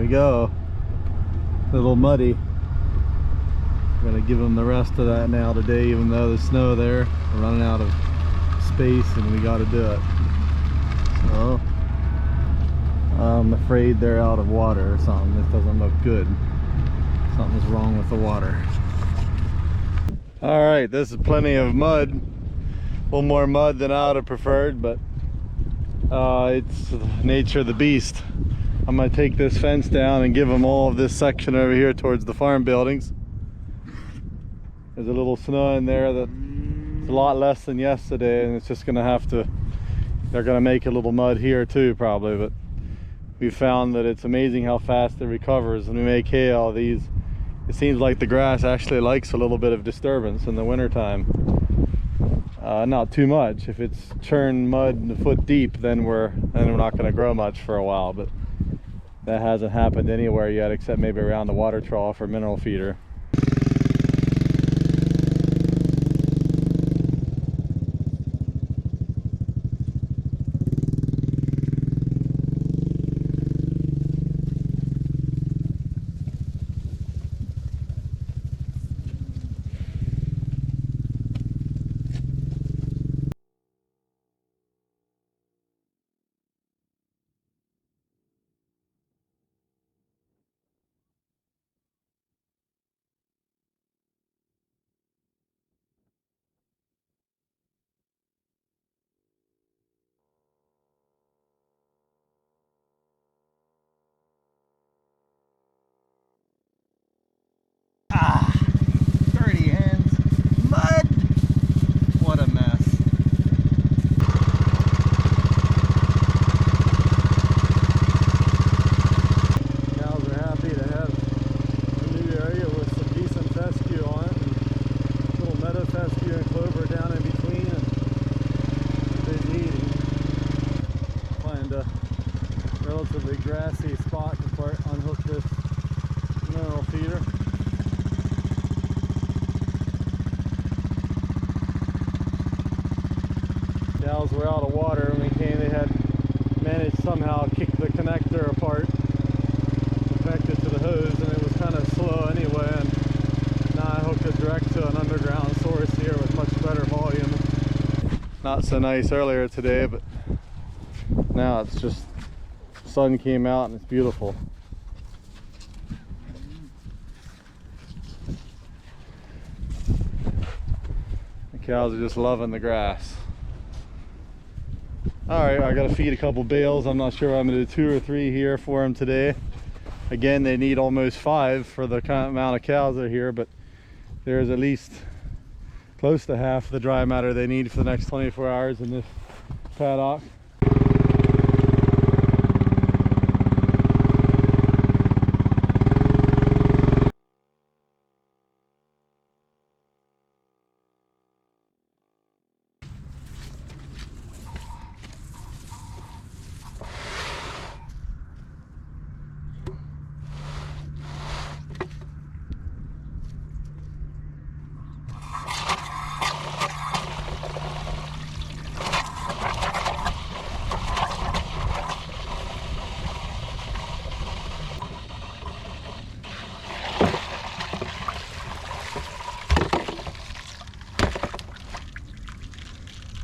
we go. A little muddy. I'm gonna give them the rest of that now today, even though there's snow there. We're running out of space and we got to do it. So I'm afraid they're out of water or something. This doesn't look good. Something's wrong with the water. All right, this is plenty of mud. A little more mud than I would have preferred, but it's the nature of the beast. I'm gonna take this fence down and give them all of this section over here towards the farm buildings. There's a little snow in there that's a lot less than yesterday, and it's just gonna have to, they're gonna make a little mud here too probably, but we found that it's amazing how fast it recovers. When we make hay, all these, it seems like the grass actually likes a little bit of disturbance in the wintertime. Not too much. If it's churned mud a foot deep, then we're not going to grow much for a while, but that hasn't happened anywhere yet except maybe around the water trough or mineral feeder. Dirty hands. Mud! What a mess. Cows are happy to have a new area with some decent fescue on it. And little meadow fescue and clover down in between, and busy eating. Find a relatively grassy spot to unhook this mineral feeder. Cows were out of water when we came. They had managed somehow to kick the connector apart to connect it to the hose, and it was kind of slow anyway, and now I hooked it direct to an underground source here with much better volume. Not so nice earlier today, but now it's just, the sun came out and it's beautiful. The cows are just loving the grass. Alright, I gotta feed a couple bales. I'm not sure I'm gonna do 2 or 3 here for them today. Again, they need almost 5 for the kind of amount of cows that are here, but there's at least close to half the dry matter they need for the next 24 hours in this paddock.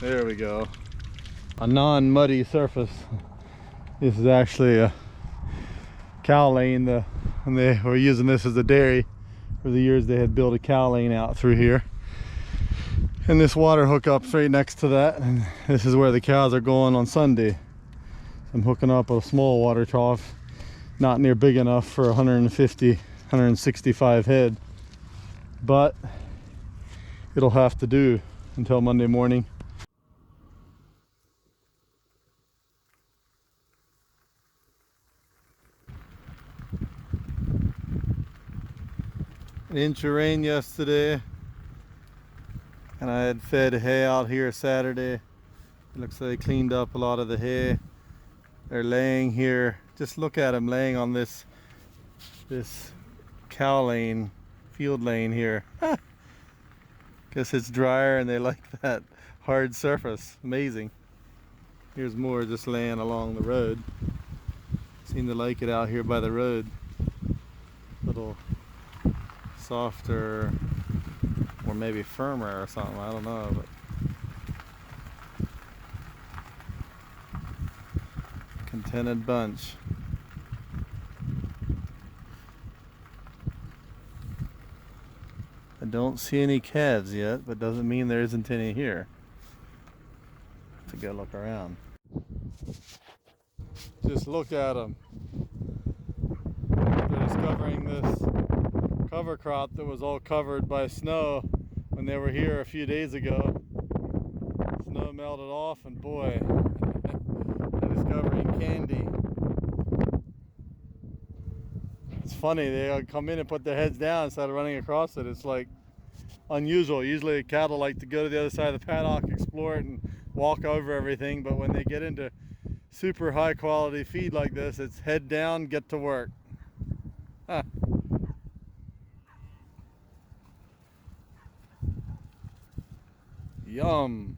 There we go. A non-muddy surface. This is actually a cow lane. And they were using this as a dairy. For the years they had built a cow lane out through here. And this water hookup's right next to that. And this is where the cows are going on Sunday. I'm hooking up a small water trough. Not near big enough for 150, 165 head. But it'll have to do until Monday morning. An inch of rain yesterday, and I had fed hay out here Saturday. It looks like they cleaned up a lot of the hay. They're laying here. Just look at them laying on this cow lane, field lane here. Guess it's drier and they like that hard surface. Amazing. Here's more just laying along the road. Seem to like it out here by the road. Little softer or maybe firmer or something, I don't know. But contented bunch. I don't see any calves yet, but doesn't mean there isn't any here. Have to go look around. Just look at them. They're discovering this cover crop that was all covered by snow when they were here a few days ago. Snow melted off, and boy, they're discovering candy. It's funny, they come in and put their heads down instead of running across it. It's like unusual. Usually cattle like to go to the other side of the paddock, explore it, and walk over everything, but when they get into super high quality feed like this, it's head down, get to work. Huh. Yum.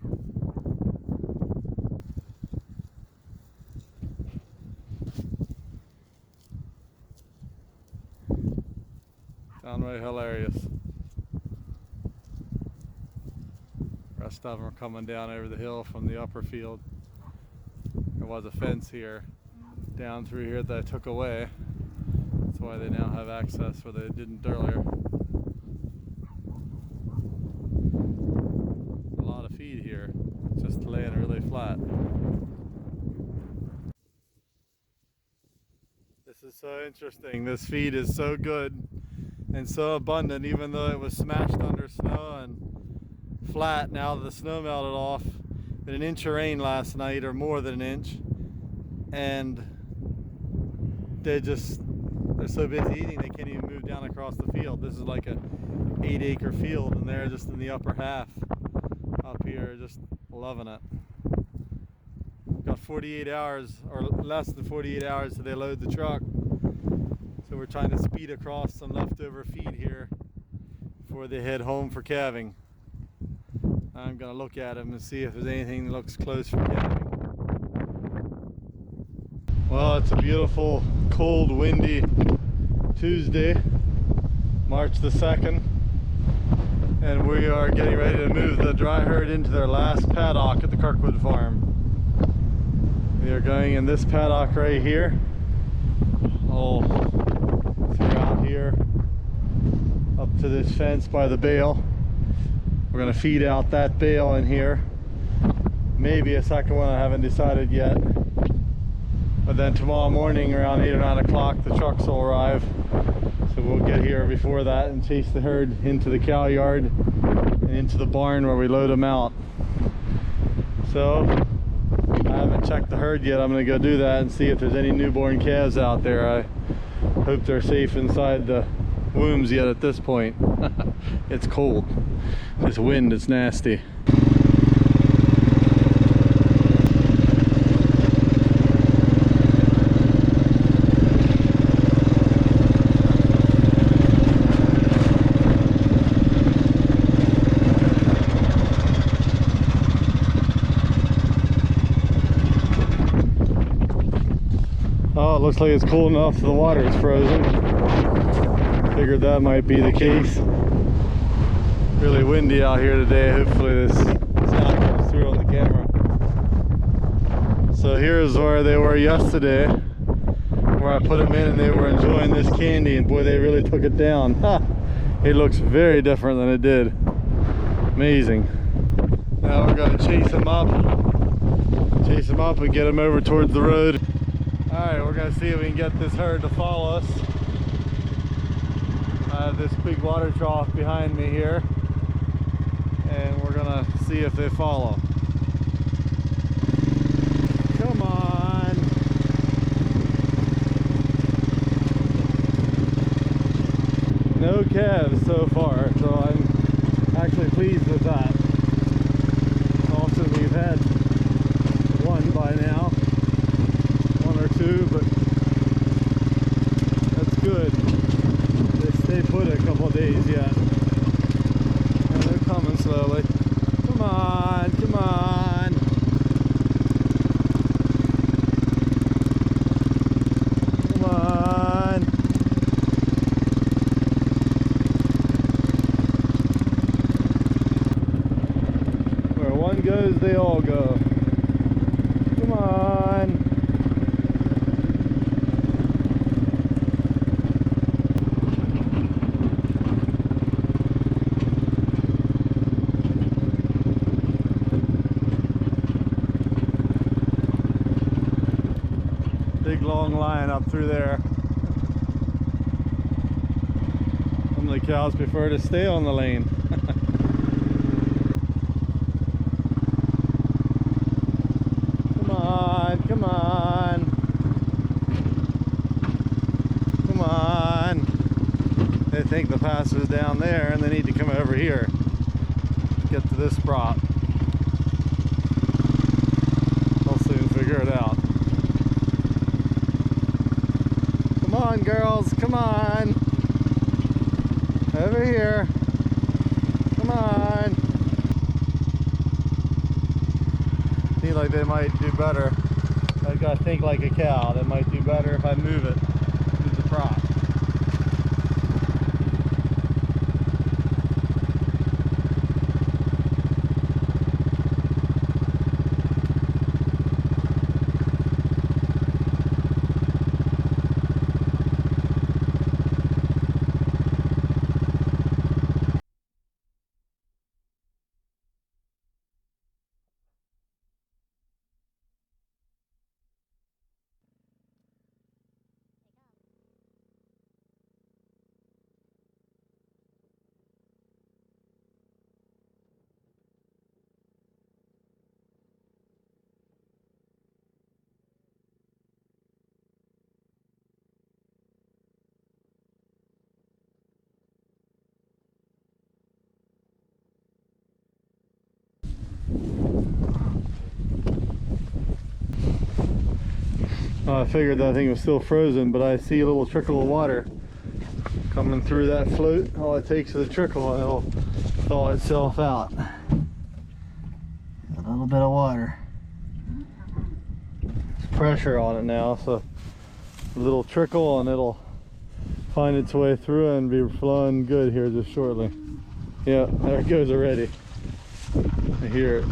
Downright hilarious. Rest of them are coming down over the hill from the upper field. There was a fence here down through here that I took away. That's why they now have access where they didn't earlier. A lot of feed here, just laying really flat. This is so interesting. This feed is so good and so abundant, even though it was smashed under snow and flat now that the snow melted off. An inch of rain last night, or more than an inch, and they're so busy eating they can't even move down across the field. This is like a 8-acre field, and they're just in the upper half up here, just loving it. Got 48 hours or less than 48 hours till they load the truck, so we're trying to speed across some leftover feed here before they head home for calving. I'm going to look at them and see if there's anything that looks close for calving. Well, it's a beautiful, cold, windy Tuesday, March the 2nd, and we are getting ready to move the dry herd into their last paddock at the Kirkwood farm. We are going in this paddock right here. Oh, see out here, up to this fence by the bale. We're going to feed out that bale in here. Maybe a second one, I haven't decided yet. But then tomorrow morning around 8 or 9 o'clock the trucks will arrive. So we'll get here before that and chase the herd into the cow yard and into the barn where we load them out. So I haven't checked the herd yet. I'm going to go do that and see if there's any newborn calves out there. I hope they're safe inside the wombs yet at this point. It's cold. This wind is nasty. Oh, it looks like it's cool enough the water is frozen. Figured that might be the case. Really windy out here today. Hopefully this sound comes through on the camera. So here's where they were yesterday, where I put them in and they were enjoying this candy, and boy, they really took it down. Ha! It looks very different than it did. Amazing. Now we're going to chase them up and get them over towards the road. Alright, we're going to see if we can get this herd to follow us. I have this big water trough behind me here, and we're gonna see if they follow. Come on! No calves so far, so I'm actually pleased with that. Also, we've had one by now, one or two, but that's good. They put a couple of days yet, and they're coming slowly. Come on, come on. Big long line up through there. Some of the cows prefer to stay on the lane. Come on, come on. Come on. They think the pass is down there and they need to come over here. Get to this spot. They'll soon figure it out. Come on, girls, come on. Over here. Come on. Seems like they might do better. I gotta think like a cow. They might do better if I move it to the prop. I figured that thing was still frozen, but I see a little trickle of water coming through that float. All it takes is a trickle and it'll thaw itself out. A little bit of water. There's pressure on it now, so a little trickle and it'll find its way through and be flowing good here just shortly. Yeah, there it goes already. I hear it.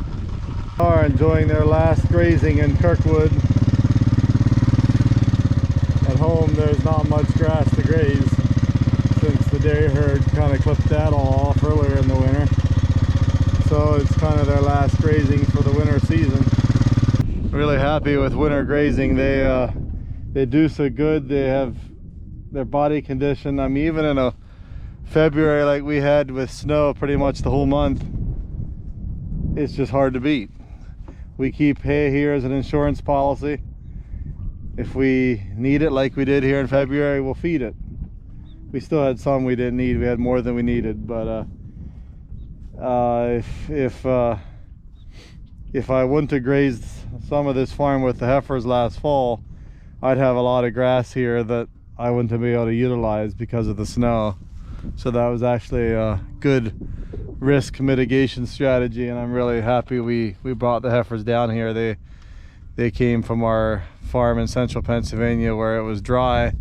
They are enjoying their last grazing in Kirkwood. At home there's not much grass to graze since the dairy herd kind of clipped that all off earlier in the winter. So it's kind of their last grazing for the winter season. Really happy with winter grazing. They do so good. They have their body condition. I mean, even in a February like we had with snow pretty much the whole month, it's just hard to beat. We keep hay here as an insurance policy. If we need it like we did here in February, we'll feed it. We still had some we didn't need. We had more than we needed, but if I wouldn't have grazed some of this farm with the heifers last fall, I'd have a lot of grass here that I wouldn't have been able to utilize because of the snow. So that was actually a good risk mitigation strategy, and I'm really happy we brought the heifers down here. They came from our farm in central Pennsylvania where it was dry.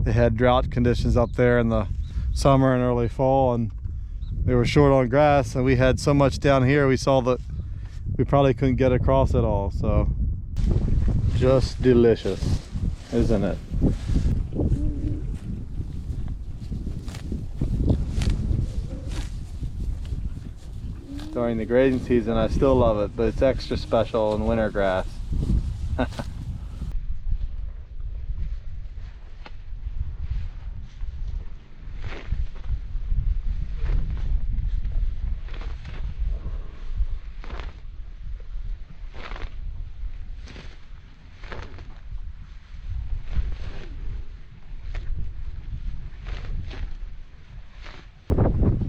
They had drought conditions up there in the summer and early fall, and they were short on grass, and we had so much down here we saw that we probably couldn't get across at all. So just delicious, isn't it? During the grazing season I still love it, but it's extra special in winter grass.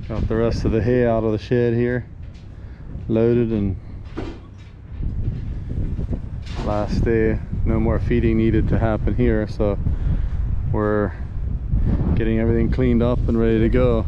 Got the rest of the hay out of the shed here, loaded, and last day, no more feeding needed to happen here, so we're getting everything cleaned up and ready to go.